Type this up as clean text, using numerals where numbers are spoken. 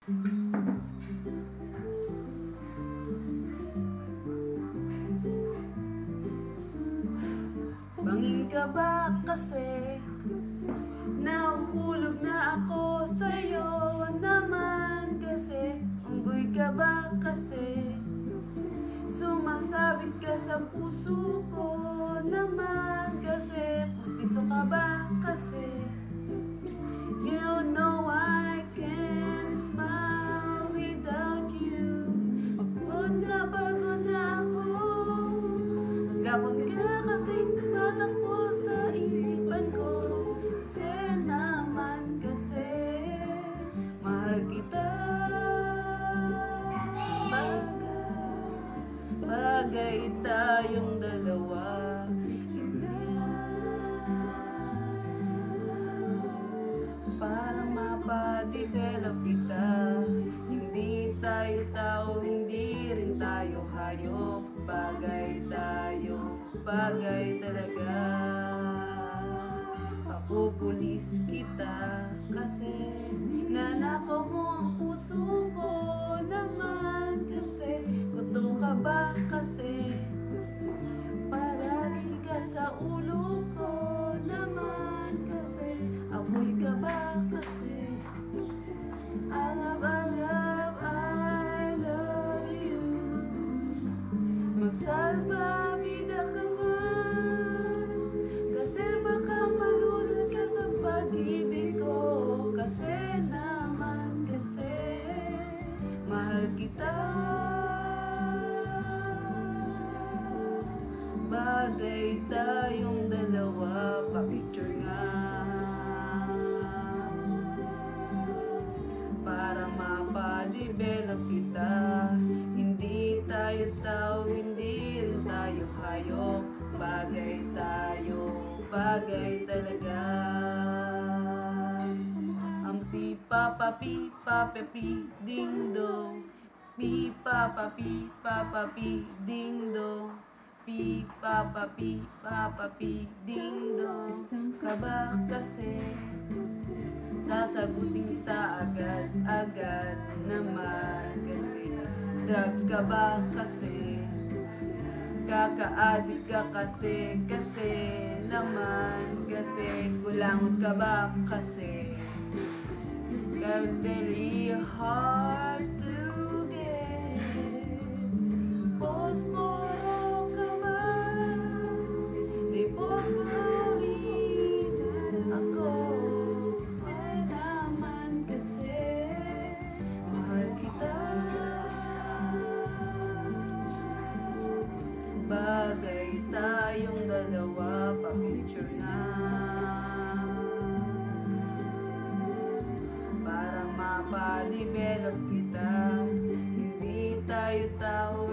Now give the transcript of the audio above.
Bangin ka ba kasi? Nahuhulog na ako sa'yo naman kasi. Unggoy ka ba kasi? Sumasabit ka sa puso ko naman kasi. Pustiso ka ba kasi? You know I can't smile without you. Pagod na ako. Gapon ka kasi tumatakbo sa isipan ko. Kasi naman kasi mahal kita. Bagay tayong dalawa. Para mapadevelop kita. Hindi tayo tao, hindi rin tayo hayop. Bagay tayo, bagay talaga. Papupulis kita kasi nanakaw mo ang puso ko naman kasi. Gutom ka ba kasi? Palagi ka sa ulo ko naman kasi. Amoy ka ba kasi? I love you. Magsalbabida ka nga kasi baka malunod ka sa pag-ibig ko. Kasi naman kasi mahal kita. Bagay tayong dalawa. Pa-picture nga para mapadevelop kita. Hindi tayo tao, hindi rin tayo hayop. Bagay tayo, bagay talaga. Si Papa Pi, Papa Pi, ding dong. Pi, Papa Pi, Papa Pi, ding dong. Pi, Papa Pi, Papa Pi, ding dong. Ka ba kasi? Sasagutin kita agad-agad naman kasi. Drugs ka ba kasi? Kaka-addict ka kasi naman kasi. Kulangot ka ba kasi? Very hard to get. Posporo ka ba? Di posporoin ako. Ay naman kasi mahal kita. Bagay tayong dalawa. Pa-picture na para mapadevelop kita. Hindi tayo tao,